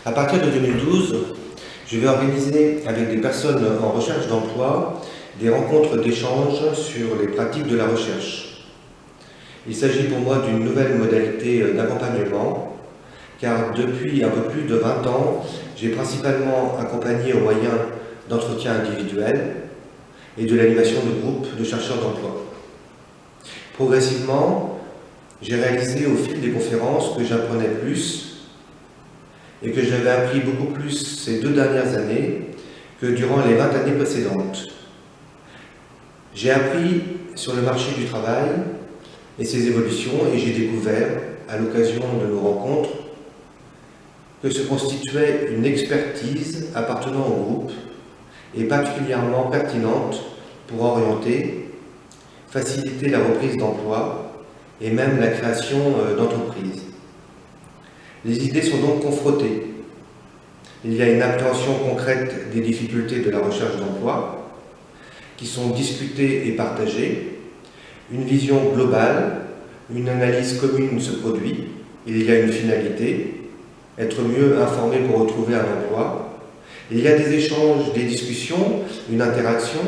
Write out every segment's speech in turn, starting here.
À partir de 2012, je vais organiser avec des personnes en recherche d'emploi des rencontres d'échange sur les pratiques de la recherche. Il s'agit pour moi d'une nouvelle modalité d'accompagnement, car depuis un peu plus de 20 ans, j'ai principalement accompagné au moyen d'entretiens individuels et de l'animation de groupes de chercheurs d'emploi. Progressivement, j'ai réalisé au fil des conférences que j'apprenais plus et que j'avais appris beaucoup plus ces 2 dernières années que durant les 20 années précédentes. J'ai appris sur le marché du travail et ses évolutions et j'ai découvert, à l'occasion de nos rencontres, que se constituait une expertise appartenant au groupe et particulièrement pertinente pour orienter, faciliter la reprise d'emploi et même la création d'entreprises. Les idées sont donc confrontées. Il y a une appréhension concrète des difficultés de la recherche d'emploi qui sont discutées et partagées. Une vision globale, une analyse commune se produit. Il y a une finalité, être mieux informé pour retrouver un emploi. Il y a des échanges, des discussions, une interaction,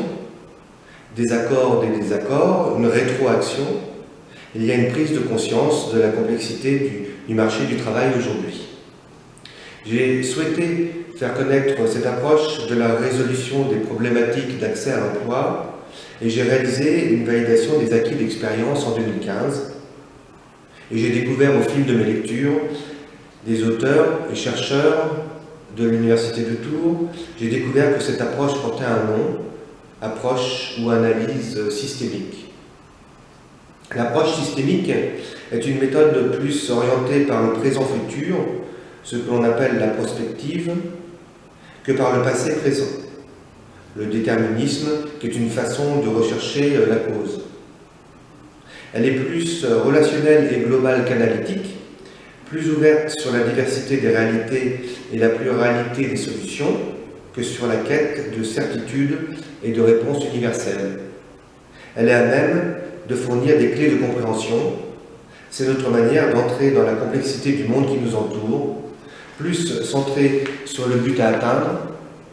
des accords, des désaccords, une rétroaction. Il y a une prise de conscience de la complexité du marché du travail aujourd'hui. J'ai souhaité faire connaître cette approche de la résolution des problématiques d'accès à l'emploi et j'ai réalisé une validation des acquis d'expérience en 2015. Et j'ai découvert au fil de mes lectures des auteurs et chercheurs de l'Université de Tours, j'ai découvert que cette approche portait un nom, approche ou analyse systémique. L'approche systémique est une méthode plus orientée par le présent-futur, ce que l'on appelle la prospective, que par le passé-présent. Le déterminisme, qui est une façon de rechercher la cause. Elle est plus relationnelle et globale qu'analytique, plus ouverte sur la diversité des réalités et la pluralité des solutions que sur la quête de certitudes et de réponses universelles. Elle est à même de fournir des clés de compréhension. C'est notre manière d'entrer dans la complexité du monde qui nous entoure, plus centrée sur le but à atteindre,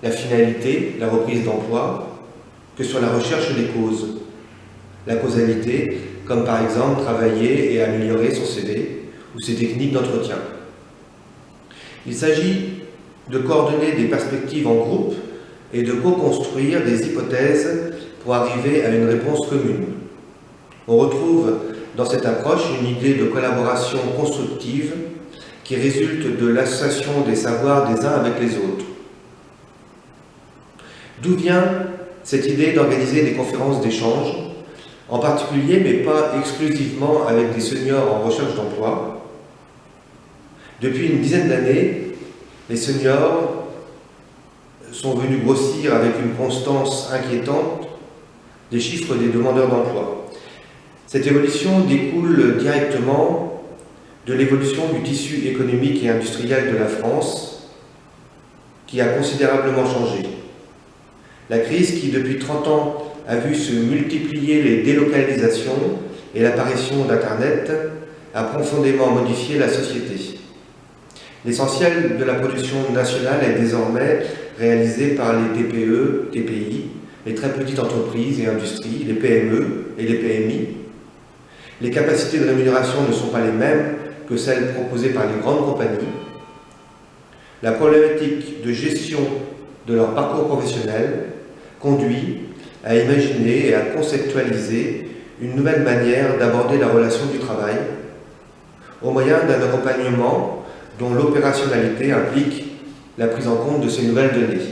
la finalité, la reprise d'emploi, que sur la recherche des causes. La causalité, comme par exemple travailler et améliorer son CV ou ses techniques d'entretien. Il s'agit de coordonner des perspectives en groupe et de co-construire des hypothèses pour arriver à une réponse commune. On retrouve dans cette approche une idée de collaboration constructive qui résulte de l'association des savoirs des uns avec les autres. D'où vient cette idée d'organiser des conférences d'échange, en particulier, mais pas exclusivement, avec des seniors en recherche d'emploi? Depuis une dizaine d'années, les seniors sont venus grossir avec une constance inquiétante des chiffres des demandeurs d'emploi. Cette évolution découle directement de l'évolution du tissu économique et industriel de la France, qui a considérablement changé. La crise qui, depuis 30 ans, a vu se multiplier les délocalisations et l'apparition d'Internet a profondément modifié la société. L'essentiel de la production nationale est désormais réalisé par les TPE, TPI, les très petites entreprises et industries, les PME et les PMI. Les capacités de rémunération ne sont pas les mêmes que celles proposées par les grandes compagnies. La problématique de gestion de leur parcours professionnel conduit à imaginer et à conceptualiser une nouvelle manière d'aborder la relation du travail au moyen d'un accompagnement dont l'opérationnalité implique la prise en compte de ces nouvelles données.